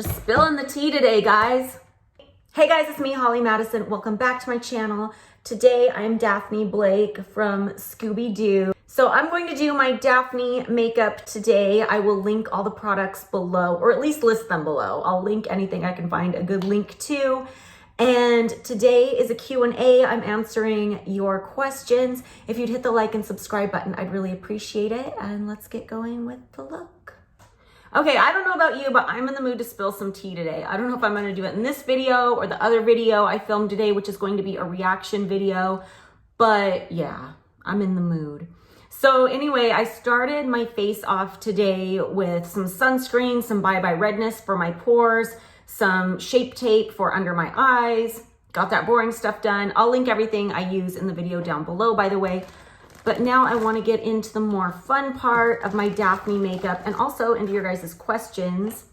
Just spilling the tea today, guys. Hey guys, it's me, Holly Madison. Welcome back to my channel. Today, I'm Daphne Blake from Scooby-Doo. So I'm going to do my Daphne makeup today. I will link all the products below, or at least list them below. I'll link anything I can find a good link to. And today is a Q&A. I'm answering your questions. If you'd hit the like and subscribe button, I'd really appreciate it. And let's get going with the look. Okay, I don't know about you, but I'm in the mood to spill some tea today. I don't know if I'm gonna do it in this video or the other video I filmed today, which is going to be a reaction video, but yeah, I'm in the mood. So anyway, I started my face off today with some sunscreen, some Bye Bye Redness for my pores, some Shape Tape for under my eyes, got that boring stuff done. I'll link everything I use in the video down below, by the way. But now I want to get into the more fun part of my Daphne makeup and also into your guys' questions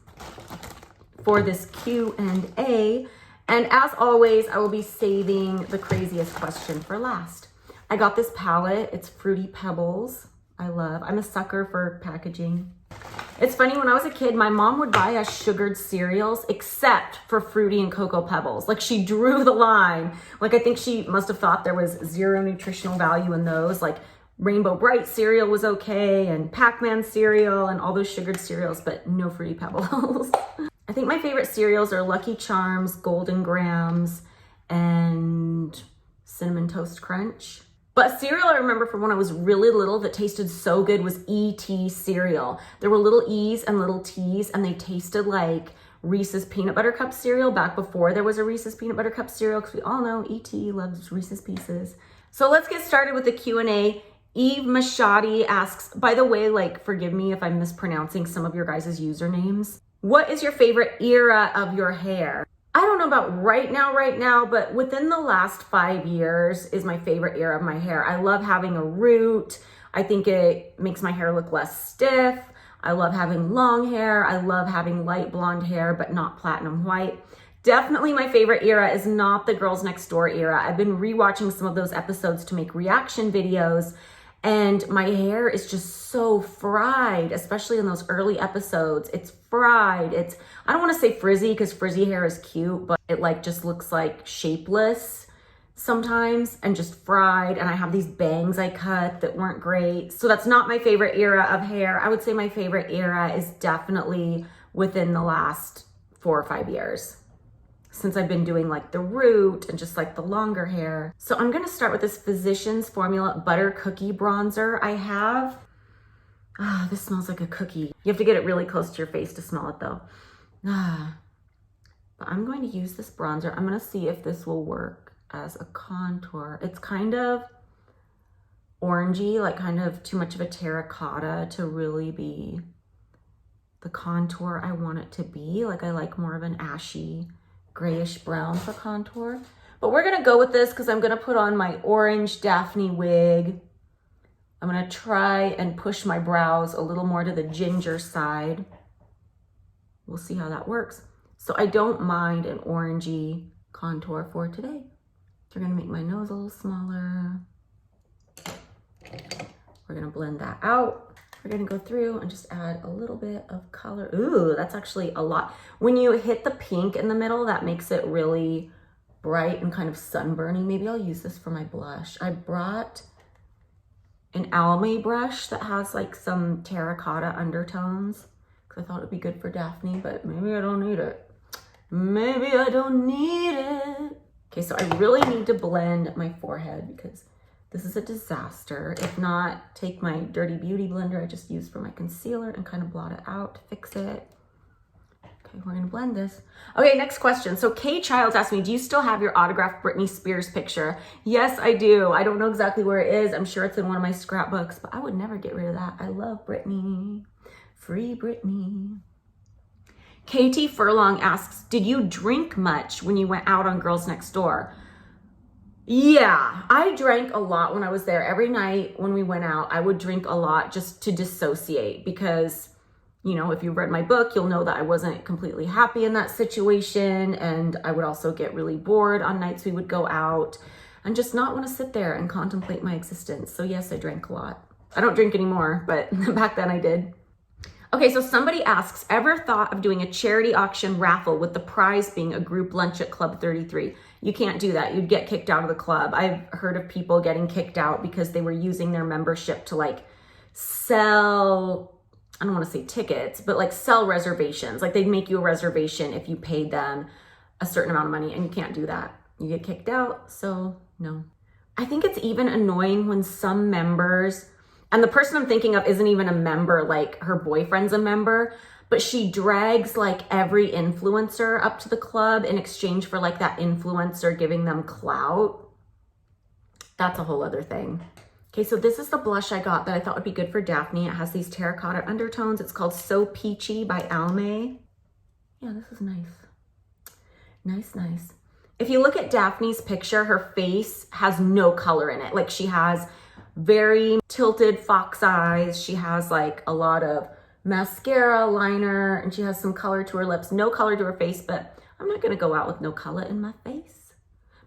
for this Q&A. And as always, I will be saving the craziest question for last. I got this palette. It's Fruity Pebbles. I'm a sucker for packaging. It's funny, when I was a kid, my mom would buy us sugared cereals except for Fruity and Cocoa Pebbles. Like, she drew the line. Like, I think she must have thought there was zero nutritional value in those. Like, Rainbow Bright cereal was okay, and Pac-Man cereal, and all those sugared cereals, but no Fruity Pebbles. I think my favorite cereals are Lucky Charms, Golden Grams, and Cinnamon Toast Crunch. But cereal I remember from when I was really little that tasted so good was E.T. cereal. There were little E's and little T's, and they tasted like Reese's Peanut Butter Cup cereal back before there was a Reese's Peanut Butter Cup cereal, because we all know E.T. loves Reese's Pieces. So let's get started with the Q&A. Eve Mashadi asks, by the way, like, forgive me if I'm mispronouncing some of your guys' usernames. What is your favorite era of your hair? I don't know about right now, but within the last 5 years is my favorite era of my hair. I love having a root. I think it makes my hair look less stiff. I love having long hair. I love having light blonde hair, but not platinum white. Definitely my favorite era is not the Girls Next Door era. I've been rewatching some of those episodes to make reaction videos, and my hair is just so fried, especially in those early episodes. It's fried. I don't want to say frizzy, because frizzy hair is cute, but it like just looks like shapeless sometimes and just fried. And I have these bangs I cut that weren't great. So that's not my favorite era of hair. I would say my favorite era is definitely within the last 4 or 5 years, since I've been doing like the root and just like the longer hair. So I'm gonna start with this Physicians Formula Butter Cookie Bronzer I have. This smells like a cookie. You have to get it really close to your face to smell it though. But I'm going to use this bronzer. I'm gonna see if this will work as a contour. It's kind of orangey, like kind of too much of a terracotta to really be the contour I want it to be. Like, I like more of an ashy, grayish brown for contour. But we're gonna go with this because I'm gonna put on my orange Daphne wig. I'm gonna try and push my brows a little more to the ginger side. We'll see how that works. So I don't mind an orangey contour for today. So we're gonna make my nose a little smaller. We're gonna blend that out. We're gonna go through and just add a little bit of color. Ooh, that's actually a lot. When you hit the pink in the middle, that makes it really bright and kind of sunburny. Maybe I'll use this for my blush. I brought an Almay brush that has like some terracotta undertones, because I thought it'd be good for Daphne, but maybe I don't need it. Maybe I don't need it. Okay, so I really need to blend my forehead because this is a disaster. If not, take my Dirty Beauty blender I just used for my concealer and kind of blot it out, fix it. Okay, we're gonna blend this. Okay, next question. So Kay Childs asked me, do you still have your autographed Britney Spears picture? Yes, I do. I don't know exactly where it is. I'm sure it's in one of my scrapbooks, but I would never get rid of that. I love Britney. Free Britney. KT Furlong asks, did you drink much when you went out on Girls Next Door? Yeah, I drank a lot when I was there. Every night when we went out, I would drink a lot just to dissociate, because, you know, if you read my book, you'll know that I wasn't completely happy in that situation. And I would also get really bored on nights we would go out and just not want to sit there and contemplate my existence. So yes, I drank a lot. I don't drink anymore, but back then I did. Okay, so somebody asks, ever thought of doing a charity auction raffle with the prize being a group lunch at Club 33? You can't do that. You'd get kicked out of the club. I've heard of people getting kicked out because they were using their membership to like sell, I don't want to say tickets, but like sell reservations. Like they'd make you a reservation if you paid them a certain amount of money, and you can't do that. You get kicked out, so no. I think it's even annoying when some members, and the person I'm thinking of isn't even a member, like her boyfriend's a member, but she drags like every influencer up to the club in exchange for like that influencer giving them clout. That's a whole other thing. Okay, so this is the blush I got that I thought would be good for Daphne. It has these terracotta undertones. It's called So Peachy by Almay. Yeah, this is nice. Nice, nice. If you look at Daphne's picture, her face has no color in it. Like she has very tilted fox eyes. She has like a lot of mascara, liner, and she has some color to her lips. No color to her face, but I'm not gonna go out with no color in my face.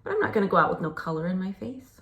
But I'm not gonna go out with no color in my face.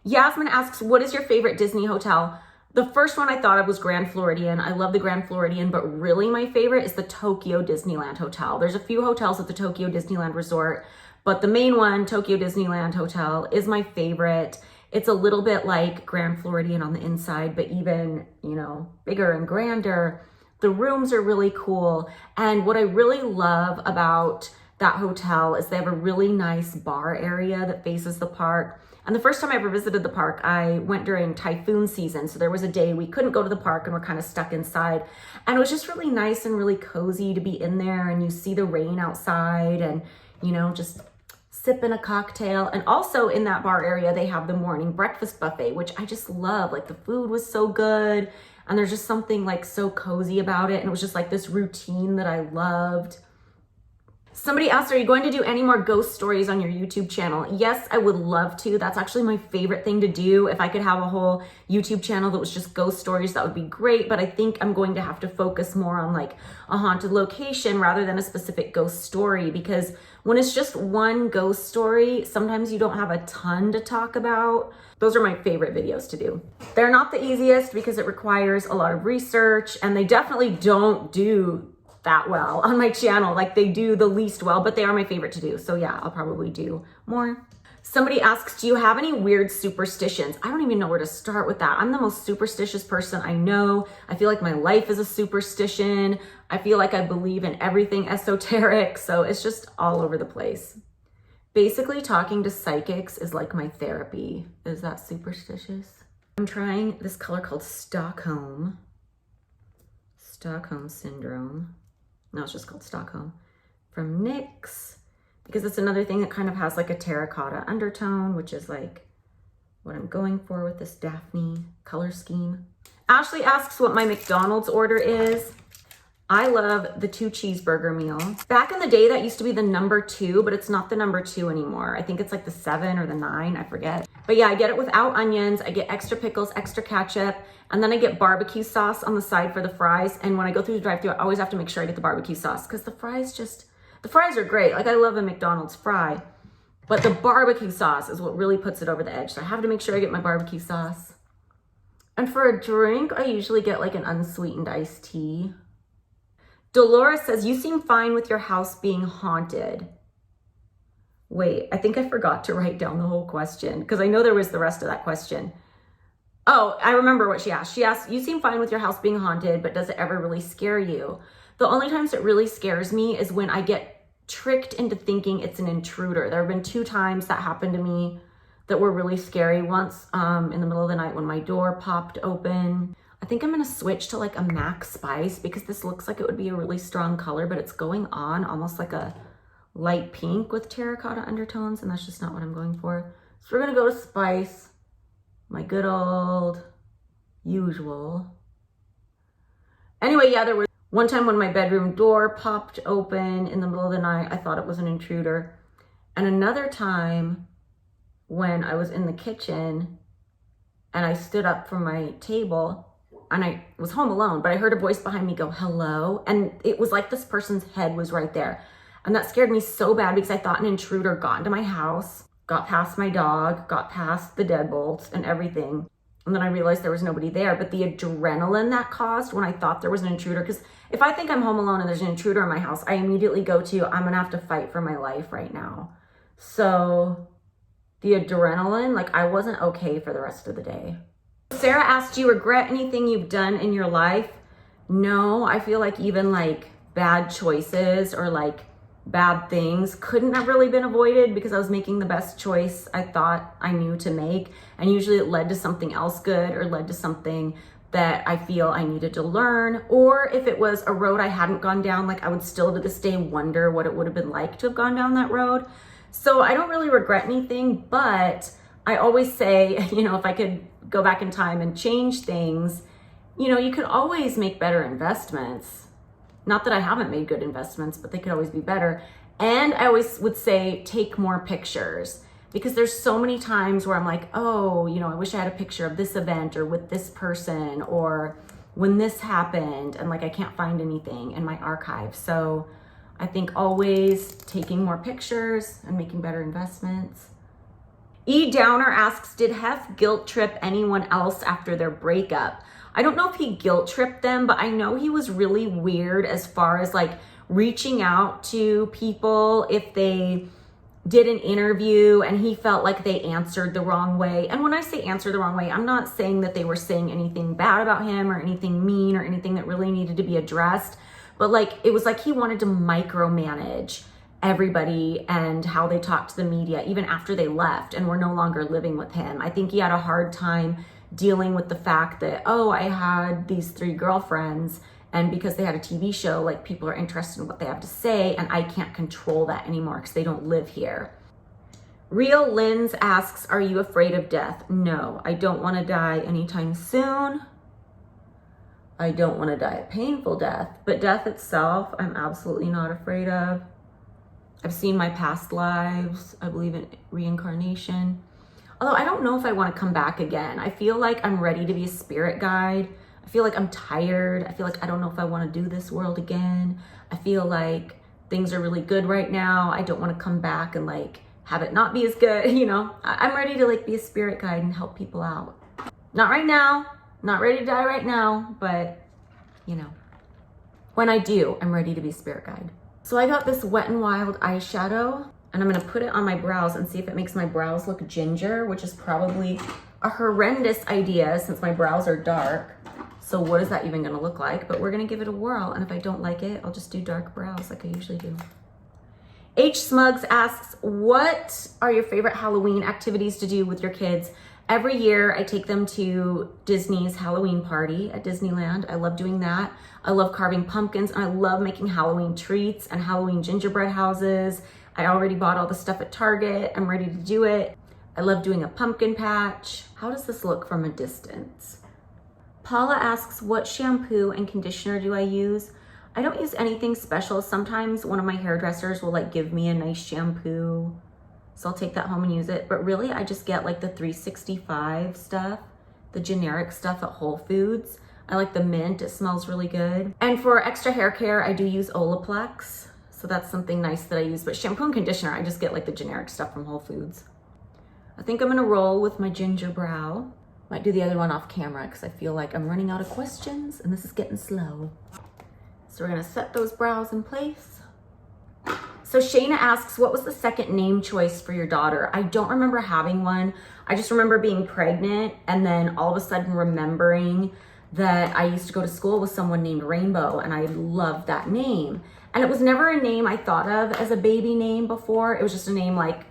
Yasmin asks, what is your favorite Disney hotel? The first one I thought of was Grand Floridian. I love the Grand Floridian, but really my favorite is the Tokyo Disneyland Hotel. There's a few hotels at the Tokyo Disneyland Resort, but the main one, Tokyo Disneyland Hotel, is my favorite. It's a little bit like Grand Floridian on the inside, but even, you know, bigger and grander. The rooms are really cool. And what I really love about that hotel is they have a really nice bar area that faces the park. And the first time I ever visited the park, I went during typhoon season. So there was a day we couldn't go to the park and we're kind of stuck inside. And it was just really nice and really cozy to be in there, and you see the rain outside and, you know, just sipping a cocktail. And also in that bar area, they have the morning breakfast buffet, which I just love. Like the food was so good and there's just something like so cozy about it. And it was just like this routine that I loved. Somebody asked, are you going to do any more ghost stories on your YouTube channel? Yes, I would love to. That's actually my favorite thing to do. If I could have a whole YouTube channel that was just ghost stories, that would be great. But I think I'm going to have to focus more on like a haunted location rather than a specific ghost story, because when it's just one ghost story, sometimes you don't have a ton to talk about. Those are my favorite videos to do. They're not the easiest because it requires a lot of research, and they definitely don't do that well on my channel. Like they do the least well, but they are my favorite to do. So yeah, I'll probably do more. Somebody asks, do you have any weird superstitions? I don't even know where to start with that. I'm the most superstitious person I know. I feel like my life is a superstition. I feel like I believe in everything esoteric. So it's just all over the place. Basically, talking to psychics is like my therapy. Is that superstitious? I'm trying this color called Stockholm Syndrome. No, it's just called Stockholm, from NYX, because it's another thing that kind of has like a terracotta undertone, which is like what I'm going for with this Daphne color scheme. Ashley asks what my McDonald's order is. I love the 2 cheeseburger meal. Back in the day, that used to be the number 2, but it's not the number 2 anymore. I think it's like the 7 or the 9, I forget. But yeah, I get it without onions. I get extra pickles, extra ketchup, and then I get barbecue sauce on the side for the fries. And when I go through the drive-thru, I always have to make sure I get the barbecue sauce, because the fries are great. Like I love a McDonald's fry, but the barbecue sauce is what really puts it over the edge. So I have to make sure I get my barbecue sauce. And for a drink, I usually get like an unsweetened iced tea. Dolores says, you seem fine with your house being haunted. Wait, I think I forgot to write down the whole question, because I know there was the rest of that question. Oh, I remember what she asked. She asked, you seem fine with your house being haunted, but does it ever really scare you? The only times it really scares me is when I get tricked into thinking it's an intruder. There have been 2 times that happened to me that were really scary. Once in the middle of the night when my door popped open. I think I'm gonna switch to like a MAC Spice, because this looks like it would be a really strong color, but it's going on almost like a light pink with terracotta undertones, and that's just not what I'm going for. So we're gonna go to Spice, my good old usual. Anyway, yeah, there was one time when my bedroom door popped open in the middle of the night. I thought it was an intruder. And another time when I was in the kitchen and I stood up from my table, and I was home alone, but I heard a voice behind me go, hello. And it was like this person's head was right there. And that scared me so bad, because I thought an intruder got into my house, got past my dog, got past the deadbolts and everything. And then I realized there was nobody there, but the adrenaline that caused when I thought there was an intruder, because if I think I'm home alone and there's an intruder in my house, I immediately go to, I'm gonna have to fight for my life right now. So the adrenaline, like I wasn't okay for the rest of the day. Sarah asked, do you regret anything you've done in your life? No, I feel like even like bad choices or like bad things couldn't have really been avoided because I was making the best choice I thought I knew to make. And usually it led to something else good or led to something that I feel I needed to learn. Or if it was a road I hadn't gone down, like I would still to this day wonder what it would have been like to have gone down that road. So I don't really regret anything, but I always say, you know, if I could go back in time and change things, you know, you could always make better investments. Not that I haven't made good investments, but they could always be better. And I always would say, take more pictures, because there's so many times where I'm like, oh, you know, I wish I had a picture of this event or with this person or when this happened, and like I can't find anything in my archive. So I think always taking more pictures and making better investments. E. Downer asks, did Hef guilt trip anyone else after their breakup? I don't know if he guilt tripped them, but I know he was really weird as far as like reaching out to people if they did an interview and he felt like they answered the wrong way. And when I say answer the wrong way, I'm not saying that they were saying anything bad about him or anything mean or anything that really needed to be addressed. But like, it was like he wanted to micromanage everybody and how they talked to the media, even after they left and were no longer living with him. I think he had a hard time dealing with the fact that, oh, I had these 3 girlfriends, and because they had a TV show, like people are interested in what they have to say, and I can't control that anymore because they don't live here. Real Linz asks, are you afraid of death? No, I don't want to die anytime soon. I don't want to die a painful death, but death itself, I'm absolutely not afraid of. I've seen my past lives. I believe in reincarnation. Although I don't know if I want to come back again. I feel like I'm ready to be a spirit guide. I feel like I'm tired. I feel like I don't know if I want to do this world again. I feel like things are really good right now. I don't want to come back and like have it not be as good. You know, I'm ready to like be a spirit guide and help people out. Not right now. Not ready to die right now, but you know, when I do, I'm ready to be a spirit guide. So I got this Wet n Wild eyeshadow, and I'm gonna put it on my brows and see if it makes my brows look ginger, which is probably a horrendous idea since my brows are dark. So what is that even gonna look like? But we're gonna give it a whirl, and if I don't like it, I'll just do dark brows like I usually do. H. Smugs asks, what are your favorite Halloween activities to do with your kids? Every year I take them to Disney's Halloween party at Disneyland. I love doing that. I love carving pumpkins, and I love making Halloween treats and Halloween gingerbread houses. I already bought all the stuff at Target. I'm ready to do it. I love doing a pumpkin patch. How does this look from a distance? Paula asks, what shampoo and conditioner do I use? I don't use anything special. Sometimes one of my hairdressers will like give me a nice shampoo, so I'll take that home and use it. But really, I just get like the 365 stuff, the generic stuff at Whole Foods. I like the mint, it smells really good. And for extra hair care, I do use Olaplex. So that's something nice that I use. But shampoo and conditioner, I just get like the generic stuff from Whole Foods. I think I'm gonna roll with my ginger brow. Might do the other one off camera because I feel like I'm running out of questions and this is getting slow. So we're gonna set those brows in place. So Shayna asks, what was the second name choice for your daughter? I don't remember having one. I just remember being pregnant and then all of a sudden remembering that I used to go to school with someone named Rainbow, and I loved that name. And it was never a name I thought of as a baby name before. It was just a name like,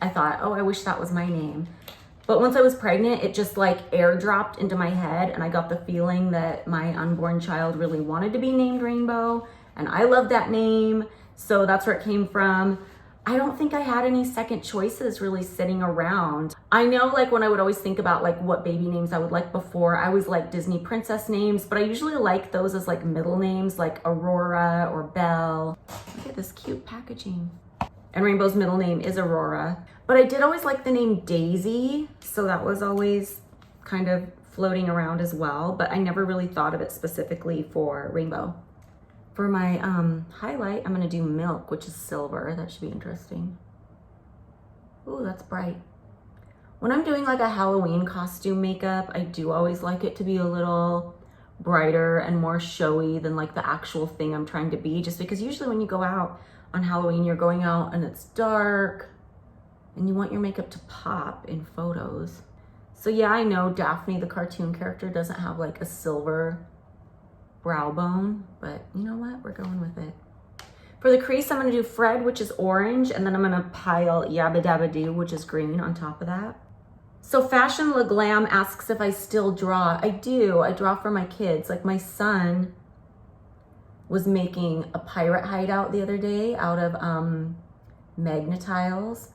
I thought, oh, I wish that was my name. But once I was pregnant, it just like airdropped into my head, and I got the feeling that my unborn child really wanted to be named Rainbow, and I loved that name. So that's where it came from. I don't think I had any second choices really sitting around. I know like when I would always think about like what baby names I would like before, I always like Disney princess names, but I usually like those as like middle names like Aurora or Belle. Look at this cute packaging. And Rainbow's middle name is Aurora. But I did always like the name Daisy, so that was always kind of floating around as well, but I never really thought of it specifically for Rainbow. For my highlight, I'm gonna do Milk, which is silver. That should be interesting. Ooh, that's bright. when I'm doing like a Halloween costume makeup, I do always like it to be a little brighter and more showy than like the actual thing I'm trying to be, just because usually when you go out on Halloween, you're going out and it's dark and you want your makeup to pop in photos. So yeah, I know Daphne, the cartoon character, doesn't have like a silver brow bone, but you know what? We're going with it. For the crease, I'm gonna do Fred, which is orange, and then I'm gonna pile Yabba Dabba Doo, which is green, on top of that. So Fashion La Glam asks if I still draw. I do. I draw for my kids. Like my son was making a pirate hideout the other day out of magnetiles,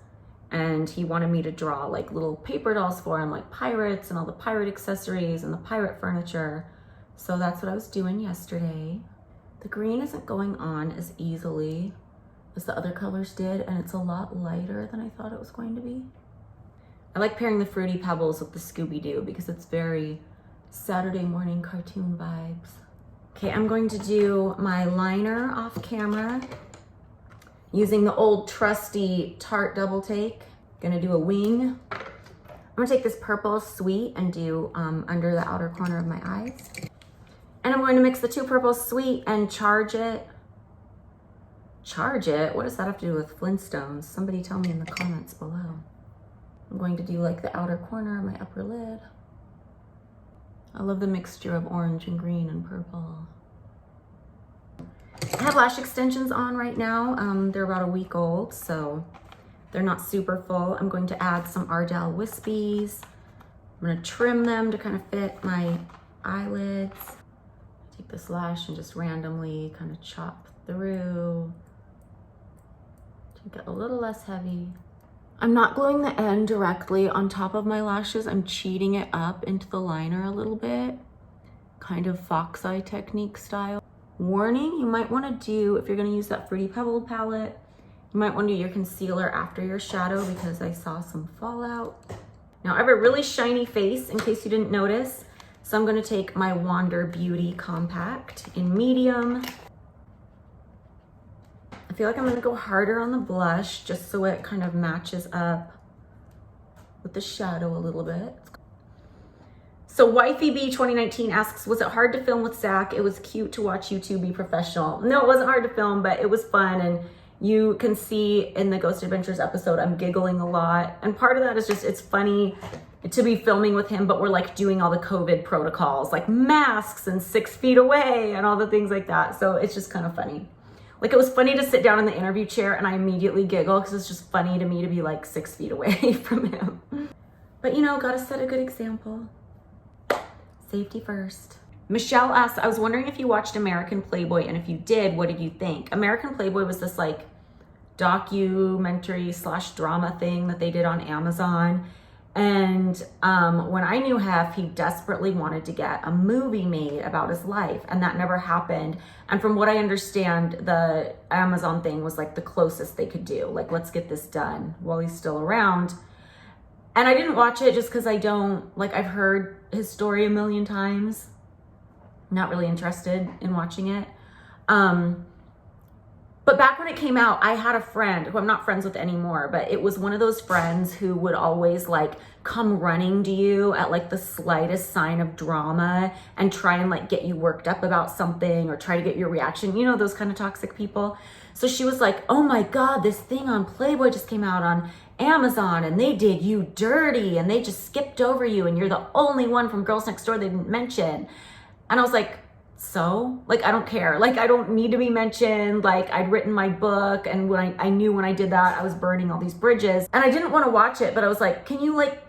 and he wanted me to draw like little paper dolls for him, like pirates and all the pirate accessories and the pirate furniture. So that's what I was doing yesterday. The green isn't going on as easily as the other colors did, and it's a lot lighter than I thought it was going to be. I like pairing the Fruity Pebbles with the Scooby-Doo because it's very Saturday morning cartoon vibes. Okay, I'm going to do my liner off camera using the old trusty Tarte Double Take. Gonna do a wing. I'm gonna take this Purple Sweet and do under the outer corner of my eyes. And I'm going to mix the two Purple Sweet and charge it. Charge it? What does that have to do with Flintstones? Somebody tell me in the comments below. I'm going to do like the outer corner of my upper lid. I love the mixture of orange and green and purple. I have lash extensions on right now. They're about a week old, so they're not super full. I'm going to add some Ardell Wispies. I'm gonna trim them to kind of fit my eyelids. Take this lash and just randomly kind of chop through to get a little less heavy. I'm not gluing the end directly on top of my lashes. I'm cheating it up into the liner a little bit, kind of fox eye technique style. Warning, you might want to do, if you're going to use that Fruity Pebble palette, you might want to do your concealer after your shadow because I saw some fallout. Now I have a really shiny face in case you didn't notice. So I'm going to take my Wander Beauty Compact in medium. I feel like I'm going to go harder on the blush just so it kind of matches up with the shadow a little bit. So Wifey B 2019 asks, was it hard to film with Zakk? It was cute to watch you two be professional. No, it wasn't hard to film, but it was fun. And you can see in the Ghost Adventures episode, I'm giggling a lot. And part of that is just, it's funny to be filming with him, but we're like doing all the COVID protocols, like masks and 6 feet away and all the things like that. So it's just kind of funny. Like it was funny to sit down in the interview chair and I immediately giggle because it's just funny to me to be like 6 feet away from him. But you know, gotta set a good example. Safety first. Michelle asks, I was wondering if you watched American Playboy, and if you did, what did you think? American Playboy was this like documentary / drama thing that they did on Amazon. And when I knew Hef, he desperately wanted to get a movie made about his life, and that never happened. And from what I understand, the Amazon thing was like the closest they could do. Like, let's get this done while he's still around. And I didn't watch it just because I don't, like, I've heard his story a million times. Not really interested in watching it. But back when it came out, I had a friend who I'm not friends with anymore, but it was one of those friends who would always like come running to you at like the slightest sign of drama and try and like get you worked up about something or try to get your reaction. You know, those kind of toxic people. So she was like, oh my God, this thing on Playboy just came out on Amazon and they did you dirty and they just skipped over you and you're the only one from Girls Next Door they didn't mention. And I was like, so like, I don't care. Like, I don't need to be mentioned. Like, I'd written my book, and when I knew when I did that, I was burning all these bridges, and I didn't want to watch it, but I was like, can you like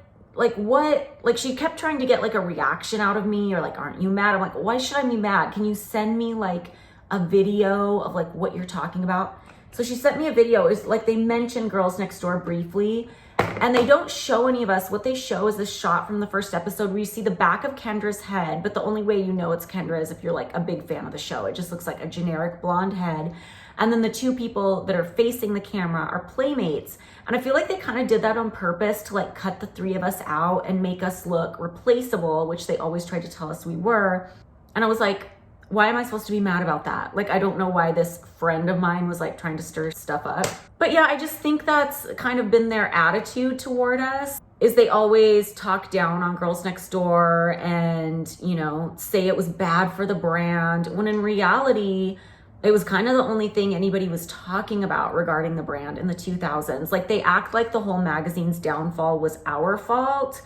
what? Like, she kept trying to get like a reaction out of me, or like, aren't you mad? I'm like, why should I be mad? Can you send me like a video of like what you're talking about? So she sent me a video. It's like they mentioned Girls Next Door briefly, and they don't show any of us. What they show is this shot from the first episode where you see the back of Kendra's head, but the only way you know it's Kendra is if you're like a big fan of the show. It just looks like a generic blonde head. And then the two people that are facing the camera are playmates. And I feel like they kind of did that on purpose to like cut the three of us out and make us look replaceable, which they always tried to tell us we were. And I was like, why am I supposed to be mad about that? Like, I don't know why this friend of mine was like trying to stir stuff up. But yeah, I just think that's kind of been their attitude toward us. is they always talk down on Girls Next Door and, you know, say it was bad for the brand, when in reality, it was kind of the only thing anybody was talking about regarding the brand in the 2000s. Like, they act like the whole magazine's downfall was our fault,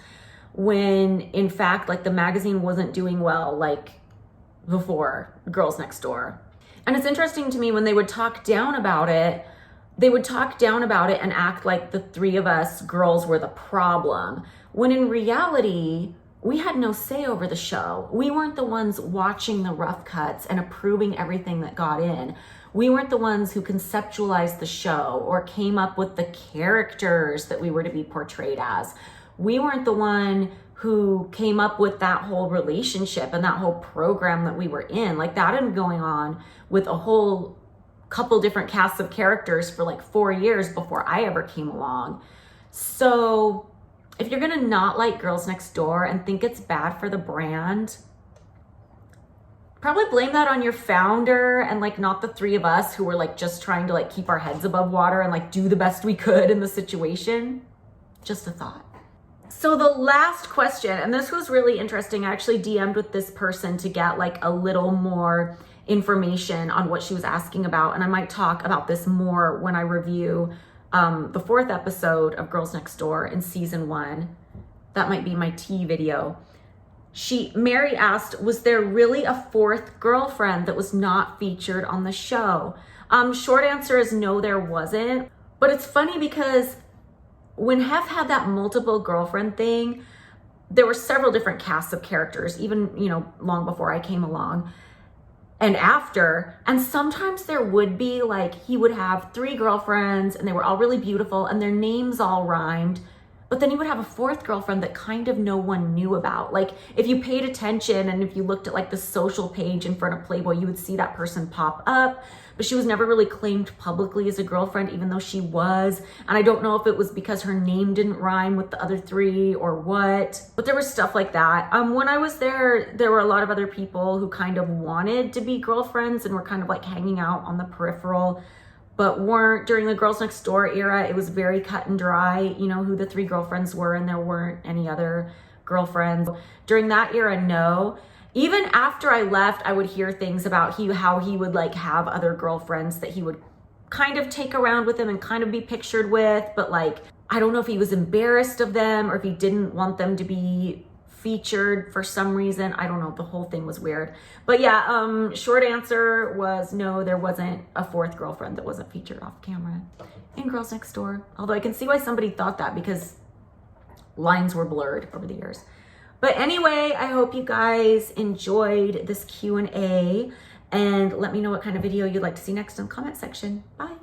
when in fact, like, the magazine wasn't doing well, like, before Girls Next Door. And it's interesting to me when they would talk down about it, they would talk down about it and act like the three of us girls were the problem, when in reality, we had no say over the show. We weren't the ones watching the rough cuts and approving everything that got in. We weren't the ones who conceptualized the show or came up with the characters that we were to be portrayed as. We weren't the one who came up with that whole relationship and that whole program that we were in. Like, that had been going on with a whole couple different casts of characters for like 4 years before I ever came along. So if you're gonna not like Girls Next Door and think it's bad for the brand, probably blame that on your founder and like not the three of us who were like just trying to like keep our heads above water and like do the best we could in the situation. Just a thought. So the last question, and this was really interesting. I actually DM'd with this person to get like a little more information on what she was asking about. And I might talk about this more when I review the 4th episode of Girls Next Door in season 1. That might be my tea video. Mary asked, was there really a 4th girlfriend that was not featured on the show? Short answer is no, there wasn't. But it's funny because when Hef had that multiple girlfriend thing, there were several different casts of characters, even, you know, long before I came along and after. And sometimes there would be like, he would have 3 girlfriends and they were all really beautiful and their names all rhymed. But then he would have a 4th girlfriend that kind of no one knew about. Like, if you paid attention and if you looked at like the social page in front of Playboy, you would see that person pop up, but she was never really claimed publicly as a girlfriend, even though she was. And I don't know if it was because her name didn't rhyme with the other 3 or what, but there was stuff like that. When I was there, there were a lot of other people who kind of wanted to be girlfriends and were kind of like hanging out on the peripheral, but weren't. During the Girls Next Door era, it was very cut and dry, you know, who the 3 girlfriends were, and there weren't any other girlfriends. During that era, no. Even after I left, I would hear things about how he would like have other girlfriends that he would kind of take around with him and kind of be pictured with, but like, I don't know if he was embarrassed of them or if he didn't want them to be featured for some reason. I don't know. The whole thing was weird. But yeah, short answer was no, there wasn't a 4th girlfriend that wasn't featured off camera in Girls Next Door. Although I can see why somebody thought that because lines were blurred over the years. But anyway, I hope you guys enjoyed this Q&A and let me know what kind of video you'd like to see next in the comment section. Bye.